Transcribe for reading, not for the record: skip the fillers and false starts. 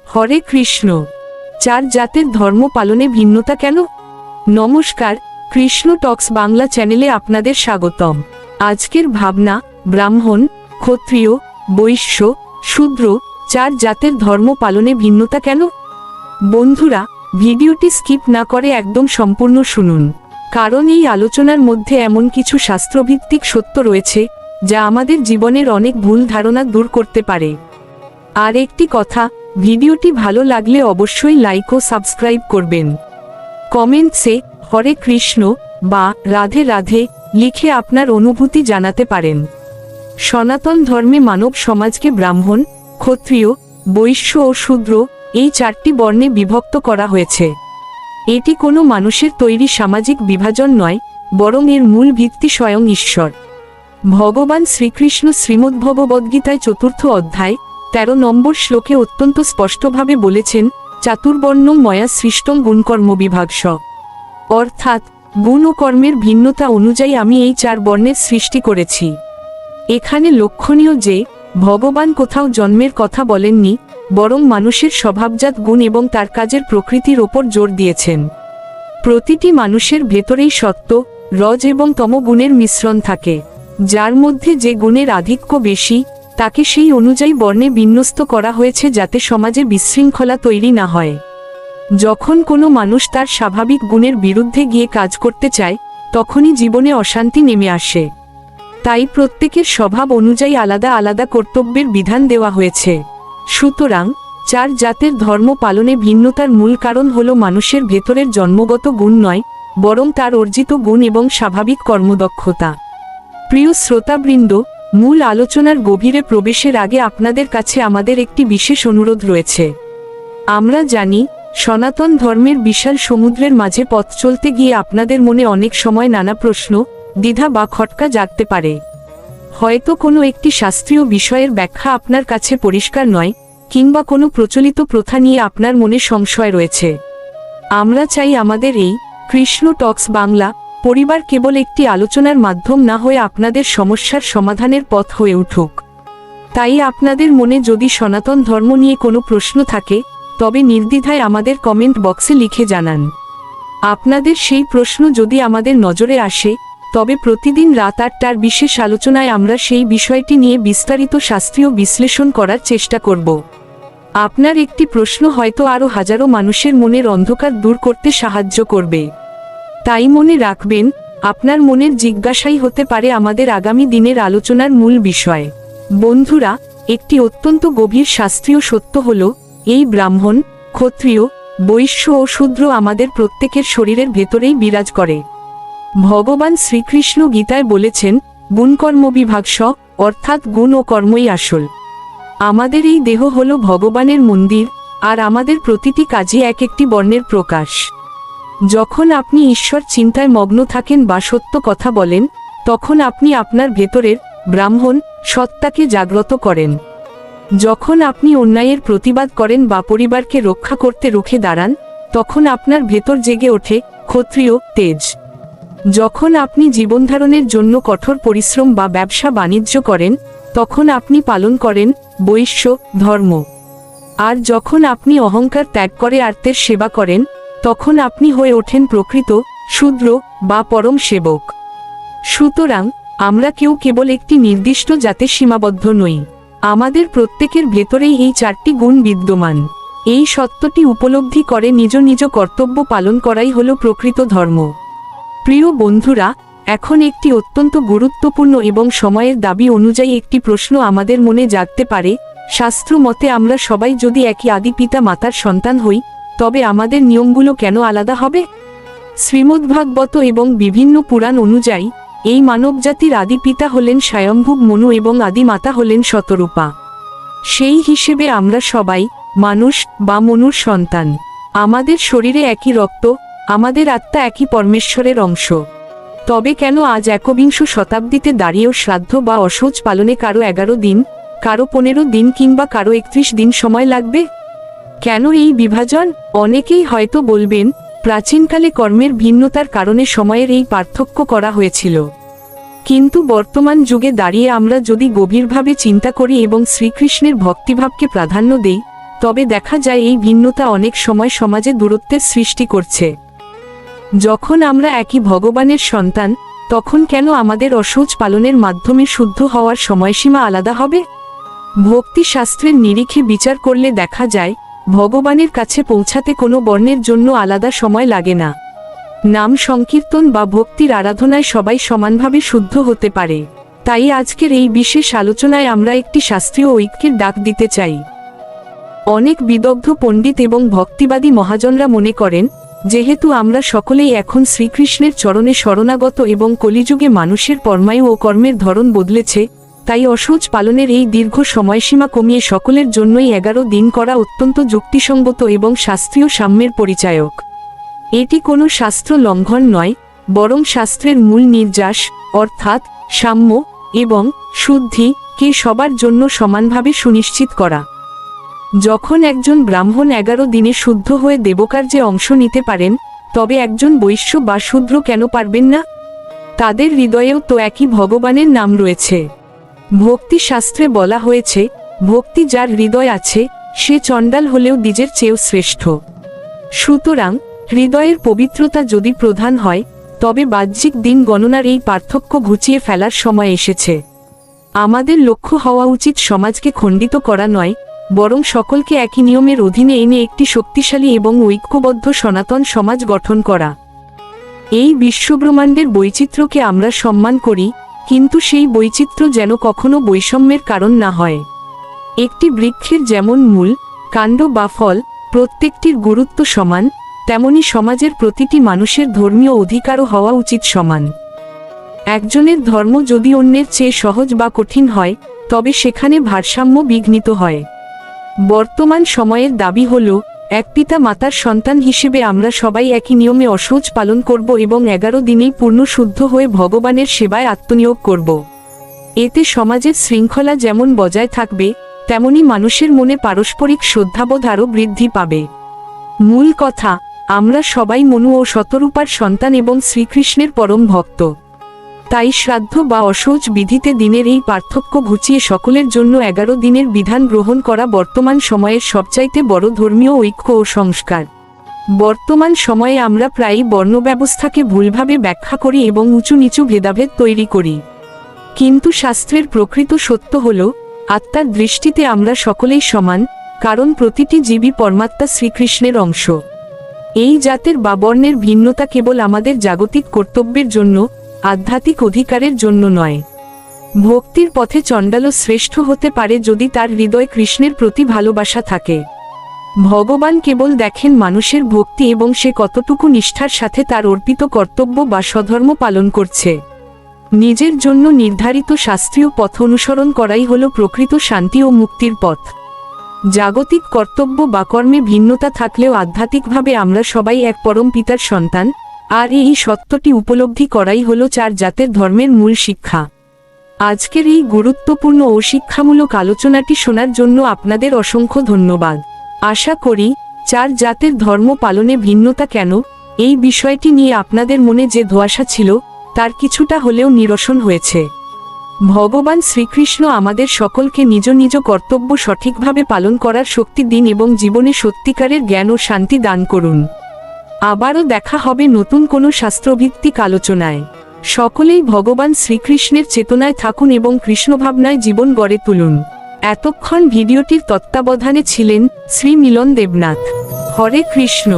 হরে কৃষ্ণ। চার জাতের ধর্ম পালনে ভিন্নতা কেন? নমস্কার, কৃষ্ণ টক্স বাংলা চ্যানেলে আপনাদের স্বাগতম। আজকের ভাবনা, ব্রাহ্মণ, ক্ষত্রিয়, বৈশ্য, শূদ্র, চার জাতের ধর্ম পালনে ভিন্নতা কেন? বন্ধুরা, ভিডিওটি স্কিপ না করে একদম সম্পূর্ণ শুনুন, কারণ এই আলোচনার মধ্যে এমন কিছু শাস্ত্রভিত্তিক সত্য রয়েছে যা আমাদের জীবনের অনেক ভুল ধারণা দূর করতে পারে। আর একটি কথা, ভিডিওটি ভালো লাগলে অবশ্যই লাইক ও সাবস্ক্রাইব করবেন। কমেন্টসে হরে কৃষ্ণ বা রাধে রাধে লিখে আপনার অনুভূতি জানাতে পারেন। সনাতন ধর্মে মানব সমাজকে ব্রাহ্মণ, ক্ষত্রিয়, বৈশ্য ও শূদ্র এই চারটি বর্ণে বিভক্ত করা হয়েছে। এটি কোনো মানুষের তৈরি সামাজিক বিভাজন নয়, বরং এর মূল ভিত্তি স্বয়ং ঈশ্বর। ভগবান শ্রীকৃষ্ণ শ্রীমদ্ভগবদ্গীতায় ৪র্থ অধ্যায় ১৩ নম্বর শ্লোকে অত্যন্ত স্পষ্টভাবে বলেছেন, চাতুর্বর্ণং ময়া সৃষ্টং গুণকর্ম বিভাগস, অর্থাৎ গুণ ও কর্মের ভিন্নতা অনুযায়ী আমি এই চার বর্ণের সৃষ্টি করেছি। এখানে লক্ষণীয় যে ভগবান কোথাও জন্মের কথা বলেননি, বরং মানুষের স্বভাবজাত গুণ এবং তার কাজের প্রকৃতির ওপর জোর দিয়েছেন। প্রতিটি মানুষের ভেতরেই সত্ত্ব, রজ এবং তম গুণের মিশ্রণ থাকে। যার মধ্যে যে গুণের আধিক্য বেশি তাকে সেই অনুযায়ী বর্ণে বিন্যস্ত করা হয়েছে, যাতে সমাজে বিশৃঙ্খলা তৈরি না হয়। যখন কোনো মানুষ তার স্বাভাবিক গুণের বিরুদ্ধে গিয়ে কাজ করতে চায়, তখনই জীবনে অশান্তি নেমে আসে। তাই প্রত্যেকের স্বভাব অনুযায়ী আলাদা আলাদা কর্তব্যের বিধান দেওয়া হয়েছে। সুতরাং চার জাতের ধর্ম পালনে ভিন্নতার মূল কারণ হল মানুষের ভেতরের জন্মগত গুণ নয়, বরং তার অর্জিত গুণ এবং স্বাভাবিক কর্মদক্ষতা। প্রিয় শ্রোতাবৃন্দ, মূল আলোচনার গভীরে প্রবেশের আগে আপনাদের কাছে আমাদের একটি বিশেষ অনুরোধ রয়েছে। আমরা জানি, সনাতন ধর্মের বিশাল সমুদ্রের মাঝে পথ চলতে গিয়ে আপনাদের মনে অনেক সময় নানা প্রশ্ন, দ্বিধা বা খটকা জাগতে পারে। হয়তো কোনো একটি শাস্ত্রীয় বিষয়ের ব্যাখ্যা আপনার কাছে পরিষ্কার নয়, কিংবা কোনো প্রচলিত প্রথা নিয়ে আপনার মনে সংশয় রয়েছে। আমরা চাই আমাদের এই কৃষ্ণ টক্স বাংলা পরিবার কেবল একটি আলোচনার মাধ্যম না হয়ে আপনাদের সমস্যার সমাধানের পথ হয়ে উঠুক। তাই আপনাদের মনে যদি সনাতন ধর্ম নিয়ে কোনো প্রশ্ন থাকে, তবে নির্দ্বিধায় আমাদের কমেন্ট বক্সে লিখে জানান। আপনাদের সেই প্রশ্ন যদি আমাদের নজরে আসে, তবে প্রতিদিন রাত ৮টার বিশেষ আলোচনায় আমরা সেই বিষয়টি নিয়ে বিস্তারিত শাস্ত্রীয় বিশ্লেষণ করার চেষ্টা করব। আপনার একটি প্রশ্ন হয়তো আরও হাজারো মানুষের মনের অন্ধকার দূর করতে সাহায্য করবে। তাই মনে রাখবেন, আপনার মনের জিজ্ঞাসাই হতে পারে আমাদের আগামী দিনের আলোচনার মূল বিষয়। বন্ধুরা, একটি অত্যন্ত গভীর শাস্ত্রীয় সত্য হল, এই ব্রাহ্মণ, ক্ষত্রিয়, বৈশ্য ও শূদ্র আমাদের প্রত্যেকের শরীরের ভেতরেই বিরাজ করে। ভগবান শ্রীকৃষ্ণ গীতায় বলেছেন, গুণকর্ম বিভাগস, অর্থাৎ গুণ ও কর্মই আসল। আমাদের এই দেহ হল ভগবানের মন্দির, আর আমাদের প্রতিটি কাজে এক একটি বর্ণের প্রকাশ। যখন আপনি ঈশ্বর চিন্তায় মগ্ন থাকেন বা সত্য কথা বলেন, তখন আপনি আপনার ভেতরের ব্রাহ্মণ সত্তাকে জাগ্রত করেন। যখন আপনি অন্যায়ের প্রতিবাদ করেন বা পরিবারকে রক্ষা করতে রুখে দাঁড়ান, তখন আপনার ভেতর জেগে ওঠে ক্ষত্রিয় তেজ। যখন আপনি জীবনধারণের জন্য কঠোর পরিশ্রম বা ব্যবসা বাণিজ্য করেন, তখন আপনি পালন করেন বৈশ্য ধর্ম। আর যখন আপনি অহংকার ত্যাগ করে আর্তের সেবা করেন, তখন আপনি হয়ে ওঠেন প্রকৃত শূদ্র বা পরম সেবক। সুতরাং আমরা কেউ কেবল একটি নির্দিষ্ট জাতে সীমাবদ্ধ নই। আমাদের প্রত্যেকের ভেতরেই এই চারটি গুণ বিদ্যমান। এই সত্যটি উপলব্ধি করে নিজ নিজ কর্তব্য পালন করাই হল প্রকৃত ধর্ম। প্রিয় বন্ধুরা, এখন একটি অত্যন্ত গুরুত্বপূর্ণ এবং সময়ের দাবি অনুযায়ী একটি প্রশ্ন আমাদের মনে জাগতে পারে। শাস্ত্র মতে আমরা সবাই যদি একই আদি পিতা মাতার সন্তান হই, তবে আমাদের নিয়মগুলো কেন আলাদা হবে? শ্রীমদ্ভাগবত এবং বিভিন্ন পুরাণ অনুযায়ী এই মানবজাতির আদি পিতা হলেন স্বয়ম্ভুব মনু এবং আদি মাতা হলেন শতরূপা। সেই হিসেবে আমরা সবাই মানুষ বা মনুর সন্তান। আমাদের শরীরে একই রক্ত, আমাদের আত্মা একই পরমেশ্বরের অংশ। তবে কেন আজ একবিংশ শতাব্দীতে দাঁড়িয়েও শ্রাদ্ধ বা অশৌচ পালনে কারো 11 দিন, কারো 15 দিন কিংবা কারো 31 দিন সময় লাগবে? কেন এই বিভাজন? অনেকেই হয়তো বলবেন, প্রাচীনকালে কর্মের ভিন্নতার কারণে সময়ের এই পার্থক্য করা হয়েছিল। কিন্তু বর্তমান যুগে দাঁড়িয়ে আমরা যদি গভীরভাবে চিন্তা করি এবং শ্রীকৃষ্ণের ভক্তিভাবকে প্রাধান্য দেই, তবে দেখা যায় এই ভিন্নতা অনেক সময় সমাজে দূরত্বের সৃষ্টি করছে। যখন আমরা একই ভগবানের সন্তান, তখন কেন আমাদের অসহজ পালনের মাধ্যমে শুদ্ধ হওয়ার সময়সীমা আলাদা হবে? ভক্তি শাস্ত্রের নিরিখে বিচার করলে দেখা যায় ভগবানের কাছে পৌঁছাতে কোনো বর্ণের জন্য আলাদা সময় লাগে না। নাম সংকীর্তন বা ভক্তির আরাধনায় সবাই সমানভাবে শুদ্ধ হতে পারে। তাই আজকের এই বিশেষ আলোচনায় আমরা একটি শাস্ত্রীয় ঐক্যের ডাক দিতে চাই। অনেক বিদগ্ধ পণ্ডিত এবং ভক্তিবাদী মহাজনরা মনে করেন, যেহেতু আমরা সকলেই এখন শ্রীকৃষ্ণের চরণে শরণাগত এবং কলিযুগে মানুষের পরমায়ু ও কর্মের ধরন বদলেছে, তাই অসহজ পালনের এই দীর্ঘ সময়সীমা কমিয়ে সকলের জন্যই 11 দিন করা অত্যন্ত যুক্তিসঙ্গত এবং শাস্ত্রীয় সাম্যের পরিচায়ক। এটি কোনো শাস্ত্র লঙ্ঘন নয়, বরং শাস্ত্রের মূল নির্যাস অর্থাৎ সাম্য এবং শুদ্ধি কে সবার জন্য সমানভাবে সুনিশ্চিত করা। যখন একজন ব্রাহ্মণ 11 দিনে শুদ্ধ হয়ে দেবকার্যে অংশ নিতে পারেন, তবে একজন বৈশ্য বা শূদ্র কেন পারবেন না? তাদের হৃদয়েও তো একই ভগবানের নাম রয়েছে। ভক্তি শাস্ত্রে বলা হয়েছে, ভক্তি যার হৃদয় আছে সে চণ্ডাল হলেও দ্বিজের চেয়েও শ্রেষ্ঠ। সুতরাং হৃদয়ের পবিত্রতা যদি প্রধান হয়, তবে বাহ্যিক দিন গণনার এই পার্থক্য ঘুচিয়ে ফেলার সময় এসেছে। আমাদের লক্ষ্য হওয়া উচিত সমাজকে খণ্ডিত করা নয়, বরং সকলকে একই নিয়মের অধীনে এনে একটি শক্তিশালী এবং ঐক্যবদ্ধ সনাতন সমাজ গঠন করা। এই বিশ্বব্রহ্মাণ্ডের বৈচিত্র্যকে আমরা সম্মান করি, কিন্তু সেই বৈচিত্র্য যেন কখনো বৈষম্যের কারণ না হয়। একটি বৃক্ষের যেমন মূল, কাণ্ড বা ফল প্রত্যেকটির গুরুত্ব সমান, তেমনি সমাজের প্রতিটি মানুষের ধর্মীয় অধিকারও হওয়া উচিত সমান। একজনের ধর্ম যদি অন্যের চেয়ে সহজ বা কঠিন হয়, তবে সেখানে ভারসাম্য বিঘ্নিত হয়। বর্তমান সময়ের দাবি হল, এক পিতা মাতার সন্তান হিসেবে আমরা সবাই একই নিয়মে অসহজ পালন করব এবং 11 দিনেই পূর্ণ শুদ্ধ হয়ে ভগবানের সেবায় আত্মনিয়োগ করব। এতে সমাজের শৃঙ্খলা যেমন বজায় থাকবে, তেমনি মানুষের মনে পারস্পরিক শ্রদ্ধাবোধ আরও বৃদ্ধি পাবে। মূল কথা, আমরা সবাই মনু ও শতরূপার সন্তান এবং শ্রীকৃষ্ণের পরম ভক্ত। তাই শ্রাদ্ধ বা অসহজ বিধিতে দিনের এই পার্থক্য ঘুচিয়ে সকলের জন্য 11 দিনের বিধান গ্রহণ করা বর্তমান সময়ের সবচাইতে বড় ধর্মীয় ঐক্য ও সংস্কার। বর্তমান সময়ে আমরা প্রায়ই বর্ণব্যবস্থাকে ভুলভাবে ব্যাখ্যা করি এবং উঁচু নিচু ভেদাভেদ তৈরি করি। কিন্তু শাস্ত্রের প্রকৃত সত্য হল, আত্মার দৃষ্টিতে আমরা সকলেই সমান, কারণ প্রতিটি জীবই পরমাত্মা শ্রীকৃষ্ণের অংশ। এই জাতের বা বর্ণের ভিন্নতা কেবল আমাদের জাগতিক কর্তব্যের জন্য, আধ্যাত্মিক অধিকারের জন্য নয়। ভক্তির পথে চণ্ডালও শ্রেষ্ঠ হতে পারে যদি তার হৃদয়ে কৃষ্ণের প্রতি ভালোবাসা থাকে। ভগবান কেবল দেখেন মানুষের ভক্তি এবং সে কতটুকু নিষ্ঠার সাথে তার অর্পিত কর্তব্য বা স্বধর্ম পালন করছে। নিজের জন্য নির্ধারিত শাস্ত্রীয় পথ অনুসরণ করাই হল প্রকৃত শান্তি ও মুক্তির পথ। জাগতিক কর্তব্য বা কর্মে ভিন্নতা থাকলেও আধ্যাত্মিকভাবে আমরা সবাই এক পরম পিতার সন্তান, আর এই সত্যটি উপলব্ধি করাই হল 4 জাতের ধর্মের মূল শিক্ষা। আজকের এই গুরুত্বপূর্ণ ও শিক্ষামূলক আলোচনাটি শোনার জন্য আপনাদের অসংখ্য ধন্যবাদ। আশা করি 4 জাতের ধর্ম পালনে ভিন্নতা কেন, এই বিষয়টি নিয়ে আপনাদের মনে যে ধোঁয়াশা ছিল, তার কিছুটা হলেও নিরসন হয়েছে। ভগবান শ্রীকৃষ্ণ আমাদের সকলকে নিজ নিজ কর্তব্য সঠিকভাবে পালন করার শক্তি দিন এবং জীবনে সত্যিকারের জ্ঞান ও শান্তি দান করুন। আবারও দেখা হবে নতুন কোনো শাস্ত্রভিত্তিক আলোচনায়। সকলেই ভগবান শ্রীকৃষ্ণের চেতনায় থাকুন এবং কৃষ্ণভাবনায় জীবন গড়ে তুলুন। এতক্ষণ ভিডিওটির তত্ত্বাবধানে ছিলেন শ্রী মিলন দেবনাথ। হরে কৃষ্ণ।